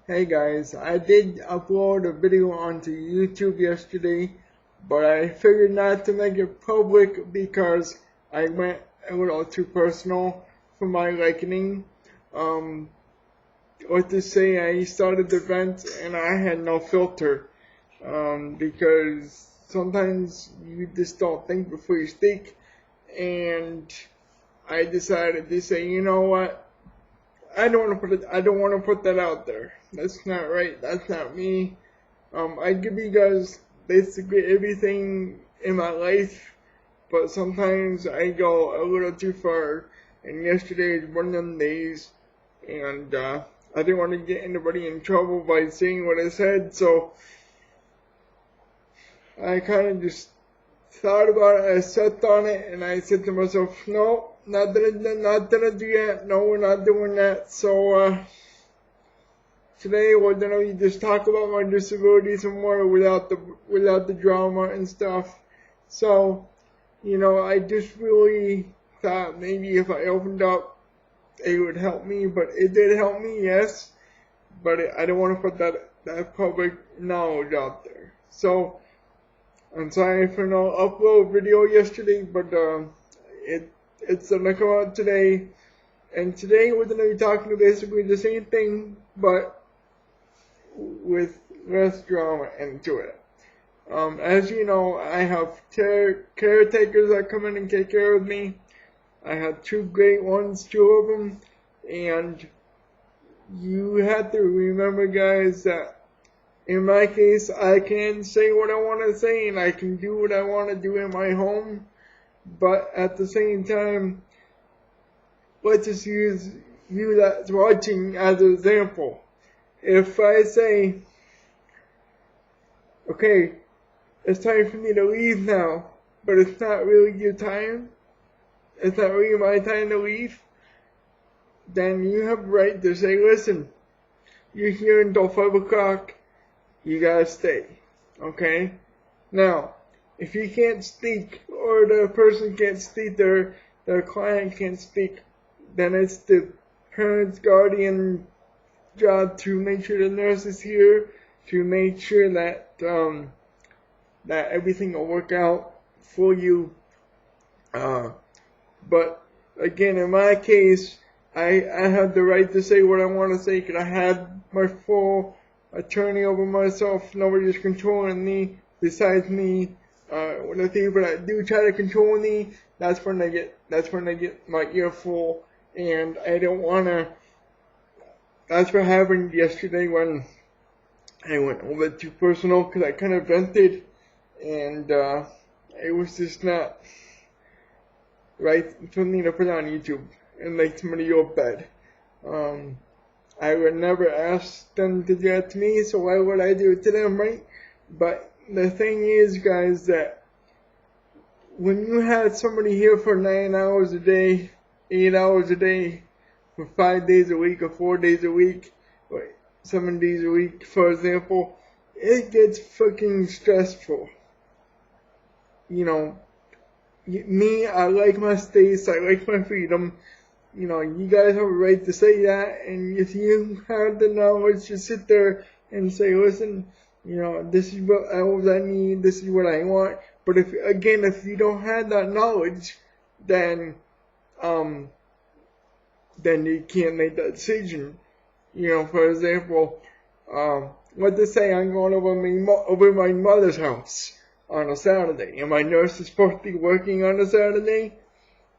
Hey guys, I did upload a video onto YouTube yesterday, but I figured not to make it public because I went a little too personal for my liking. Um, what to say, I started the vent and I had no filter. Because sometimes you just don't think before you speak, and I decided to say, you know what? I don't want to put that out there. That's not right. That's not me. I give you guys basically everything in my life, but sometimes I go a little too far. And yesterday is one of them days, and I didn't want to get anybody in trouble by saying what I said, so I kind of just thought about it. I sat on it, and I said to myself, no, not gonna do that. No, we're not doing that. So today we're gonna just talk about my disability some more without the drama and stuff. So, I just really thought maybe if I opened up, it would help me. But it did help me, yes. But I don't want to put that public knowledge out there. So I'm sorry for no upload video yesterday, but it's gonna come out today. And today we're gonna be talking basically the same thing, but with less drama into it. As you know, I have caretakers that come in and take care of me. I have two great ones, two of them, and you have to remember, guys, that in my case, I can say what I want to say and I can do what I want to do in my home, but at the same time, let's just use you that's watching as an example. If I say, okay, it's time for me to leave now, but it's not really your time, it's not really my time to leave, then you have the right to say, listen, you're here until 5 o'clock, you gotta stay, okay? Now, if you can't speak, or the person can't speak, their client can't speak, then it's the parent's guardian job to make sure the nurse is here, to make sure that that everything will work out for you. But again, in my case, I have the right to say what I want to say because I have my full attorney over myself. Nobody's controlling me besides me. When the people that do try to control me, that's when I get my ear full, and I don't wanna. That's what happened yesterday when I went a little bit too personal because I kind of vented, and it was just not right for me to put on YouTube and make somebody go bad. I would never ask them to do that to me, so why would I do it to them, right? But the thing is, guys, that when you have somebody here for 9 hours a day, 8 hours a day, for 5 days a week, or 4 days a week, or 7 days a week, for example, it gets fucking stressful. Me, I like my space, I like my freedom. You guys have a right to say that, and if you have the knowledge to sit there and say, listen, this is what I need, this is what I want. But if you don't have that knowledge, then you can't make that decision. For example, what to say, I'm going over my mother's house on a Saturday, and my nurse is supposed to be working on a Saturday.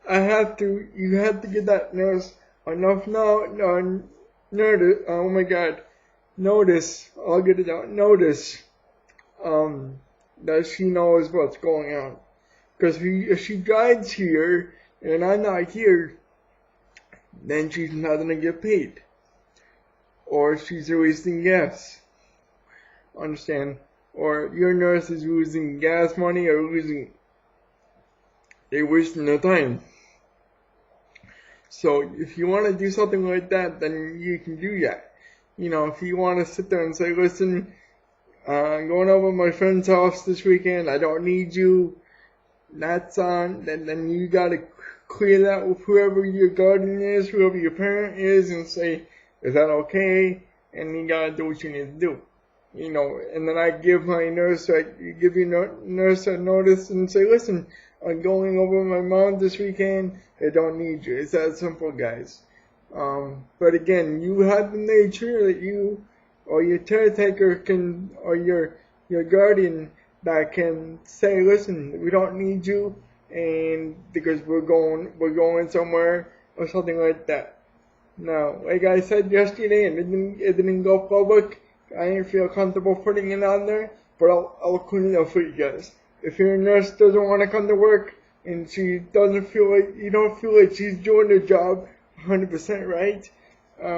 You have to give that nurse enough notice, I'll get it out, notice, that she knows what's going on. Because if she drives here, and I'm not here, then she's not gonna get paid. Or she's wasting gas. Understand? Or your nurse is losing gas money, or they're wasting their time. So if you want to do something like that, then you can do that. If you want to sit there and say, listen, I'm going over to my friend's house this weekend, I don't need you, that's on, then you gotta clear that with whoever your guardian is, whoever your parent is, and say, is that okay? and you gotta do what you need to do. You know, and then I give my nurse, nurse a notice and say, listen, I'm going over my mom this weekend. I don't need you. It's that simple, guys. But again, you have to make sure that you or your caretaker can, or your guardian that can say, listen, we don't need you, and because we're going somewhere or something like that. Now, like I said yesterday, and it didn't go public. I didn't feel comfortable putting it on there, but I'll clean it up for you guys. If your nurse doesn't want to come to work and she doesn't feel like, you don't feel like she's doing the job 100% right,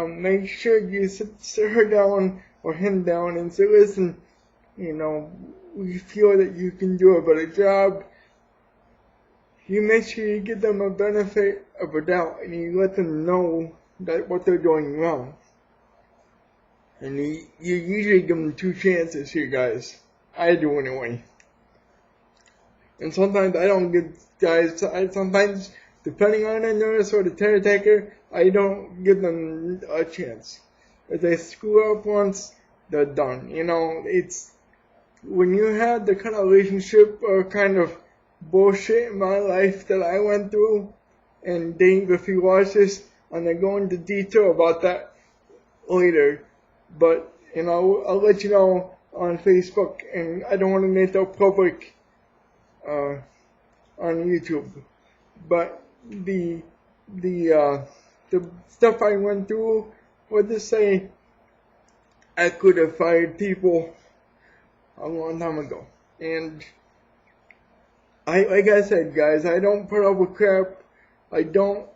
make sure you sit her down or him down and say, listen, you know, we feel that you can do a better job. You make sure you give them a benefit of a doubt and you let them know that what they're doing wrong. And you usually give them 2 chances here, guys. I do anyway. And sometimes I don't give guys, sometimes, depending on the nurse or the caretaker, I don't give them a chance. If they screw up once, they're done. You know, it's, when you have the kind of relationship or kind of bullshit in my life that I went through, and Dave, if you watch this, I'm going to go into detail about that later. But, you know, I'll let you know on Facebook, and I don't want to make that public on YouTube. But the stuff I went through, let's just say I could have fired people a long time ago. And like I said, guys, I don't put up with crap. I don't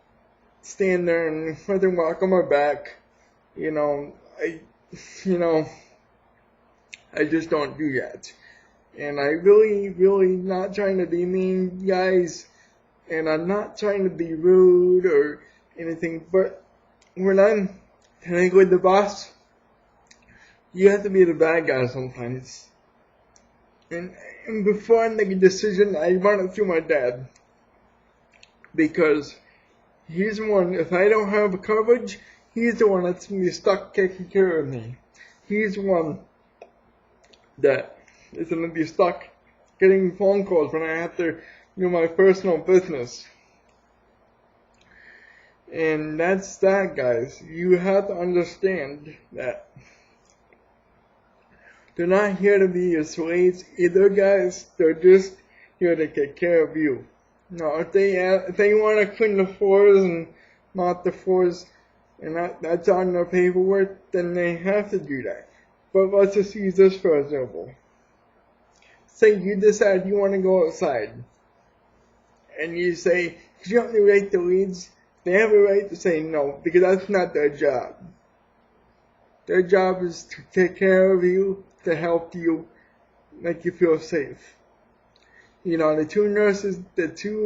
stand there and let them walk on my back. You know, I just don't do that. And I really not trying to be mean, guys, and I'm not trying to be rude or anything, but when I'm hanging with the boss, you have to be the bad guy sometimes. And before I make a decision, I run it through my dad. Because he's the one, if I don't have coverage, he's the one that's going to be stuck taking care of me. He's the one that is going to be stuck getting phone calls when I have to do my personal business. And that's that, guys. You have to understand that they're not here to be your slaves either, guys. They're just here to take care of you. Now, if they want to clean the floors and mop the floors, and that's on their paperwork, then they have to do that. But let's just use this for example. Say you decide you want to go outside, and you say, do you want me to rake the weeds? They have a right to say no, because that's not their job. Their job is to take care of you, to help you, make you feel safe. You know, the two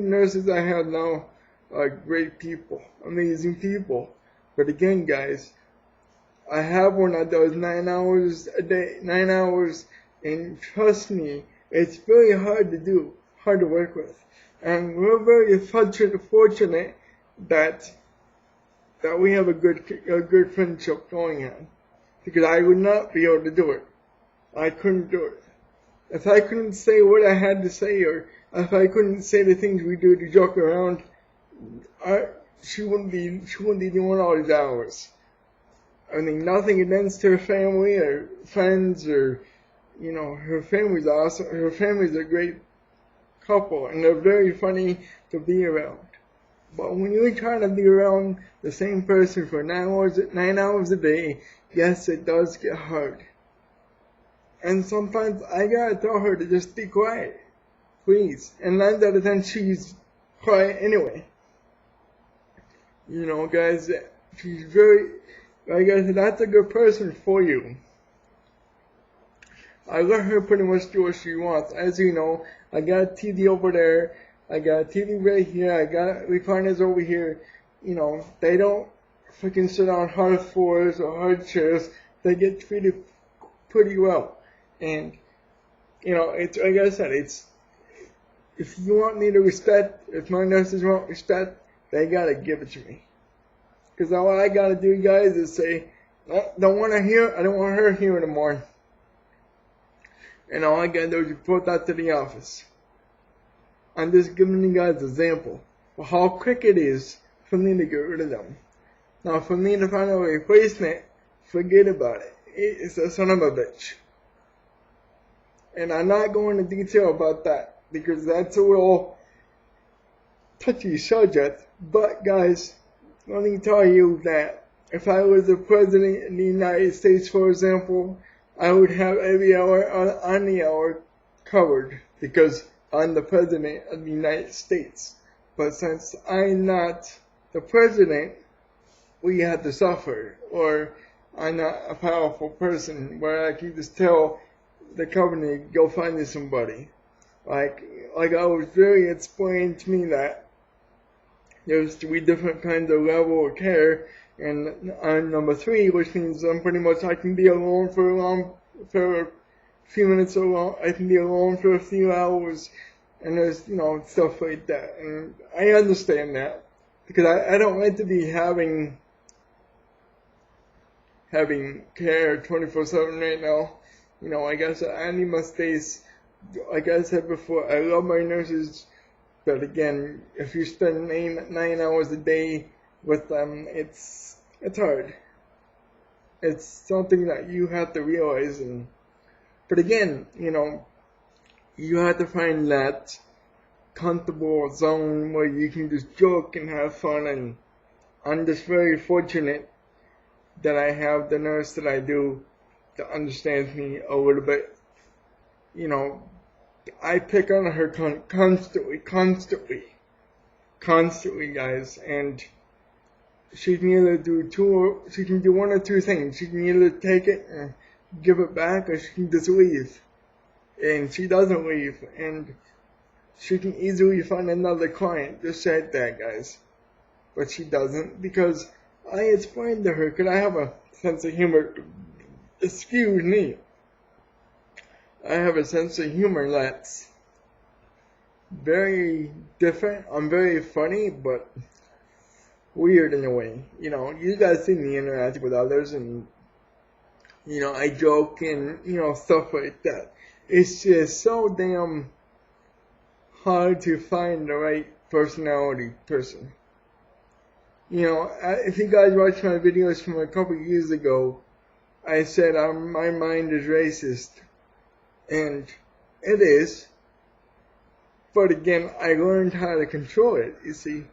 nurses I have now are great people, amazing people. But again, guys, I have one that does 9 hours a day, 9 hours, and trust me, it's very hard to do, hard to work with. And we're very fortunate that we have a good friendship going on. Because I would not be able to do it. I couldn't do it. If I couldn't say what I had to say, or if I couldn't say the things we do to joke around, she wouldn't be doing all these hours. I mean, nothing against her family or friends, or, you know, her family's awesome. Her family's a great couple, and they're very funny to be around. But when you're trying to be around the same person for 9 hours a day, yes, it does get hard. And sometimes I gotta tell her to just be quiet, please. And 9 out of 10, she's quiet anyway. You know, guys, she's very, like I said, that's a good person for you. I let her pretty much do what she wants. As you know, I got a TV over there, I got a TV right here, I got recliners over here. You know, they don't freaking sit on hard floors or hard chairs. They get treated pretty well. And, you know, it's, like I said, it's, if you want me to respect, if my nurses want respect, they gotta give it to me. Because all I gotta do, guys, is say, I don't want her here anymore. And all I gotta do is report that to the office. I'm just giving you guys an example of how quick it is for me to get rid of them. Now, for me to find a replacement, forget about it. It's a son of a bitch. And I'm not going into detail about that because that's a real touchy subject. But guys, let me tell you that if I was the president of the United States, for example, I would have every hour on the hour covered because I'm the president of the United States. But since I'm not the president, we have to suffer. Or I'm not a powerful person where I can just tell the company, go find me somebody. Like I was very explained to me that there's 3 different kinds of level of care, and I'm number 3, which means I'm pretty much I can be alone for a few minutes alone. I can be alone for a few hours, and there's stuff like that. And I understand that because I don't like to be having care 24/7 right now. I guess I need my space. Like I said before, I love my nurses. But again, if you spend 9 hours a day with them, it's hard. It's something that you have to realize. But again, you have to find that comfortable zone where you can just joke and have fun. And I'm just very fortunate that I have the nurse that I do that understands me a little bit. I pick on her constantly, guys, and she can either she can do 1 or 2 things. She can either take it and give it back, or she can just leave. And she doesn't leave, and she can easily find another client just like that, guys. But she doesn't, because I explained to her, because I have a sense of humor. Excuse me. I have a sense of humor that's very different. I'm very funny, but weird in a way. You guys see me interact with others, and I joke and stuff like that. It's just so damn hard to find the right personality person. If you guys watch my videos from a couple years ago, I said my mind is racist. And it is. But again, I learned how to control it, you see.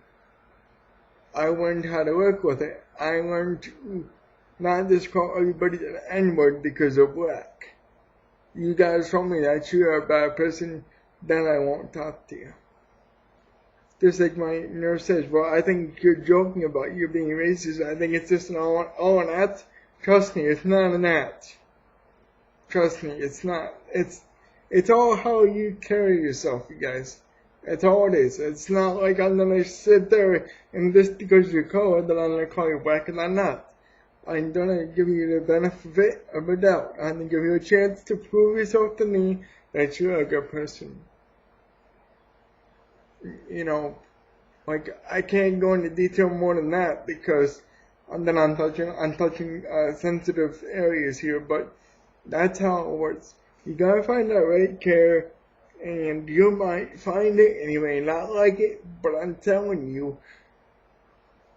I learned how to work with it. I learned to not just call everybody an N-word because they're black. You guys told me that you're a bad person, then I won't talk to you. Just like my nurse says, well, I think you're joking about you being racist. I think it's just an act. Trust me, it's not an act. Trust me, it's not. It's all how you carry yourself, you guys. That's all it is. It's not like I'm gonna sit there and just because you're colored that I'm gonna call you black, and I'm not. I'm gonna give you the benefit of a doubt. I'm gonna give you a chance to prove yourself to me that you're a good person. I can't go into detail more than that because then I'm touching sensitive areas here, but that's how it works. You gotta find that right care, and you might find it and you may not like it, but I'm telling you,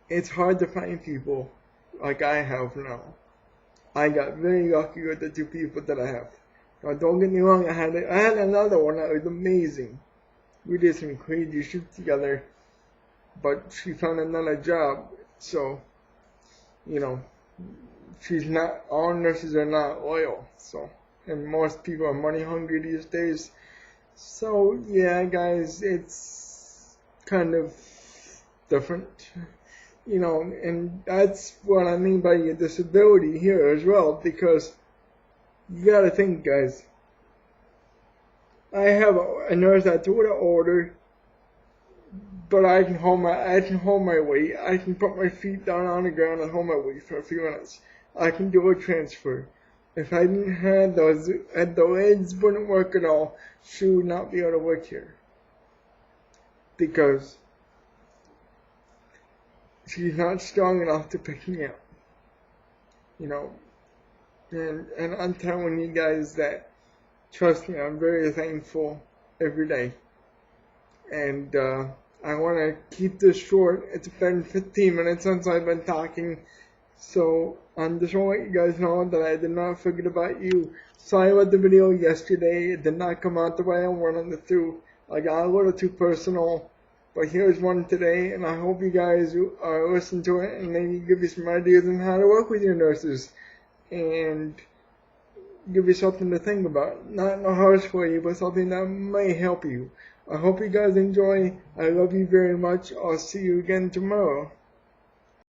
it's hard to find people like I have now. I got very lucky with the 2 people that I have. Now don't get me wrong, I had another one that was amazing. We did some crazy shit together, but she found another job, so, she's not, all nurses are not loyal, so, and most people are money hungry these days. So, yeah, guys, it's kind of different, and that's what I mean by your disability here as well, because you gotta think, guys. I have a nurse that's a little older, but I can hold my weight. I can put my feet down on the ground and hold my weight for a few minutes. I can do a transfer. If I didn't have those, and the legs wouldn't work at all, she would not be able to work here. Because she's not strong enough to pick me up. you know, and I'm telling you guys that, trust me, I'm very thankful every day. And I want to keep this short. It's been 15 minutes since I've been talking, so I'm just want to let you guys know that I did not forget about you. Sorry about the video yesterday. It did not come out the way I wanted it to. I got a little too personal, but here's one today, and I hope you guys listen to it and maybe give you some ideas on how to work with your nurses and give you something to think about. Not in a harsh way, but something that may help you. I hope you guys enjoy. I love you very much. I'll see you again tomorrow.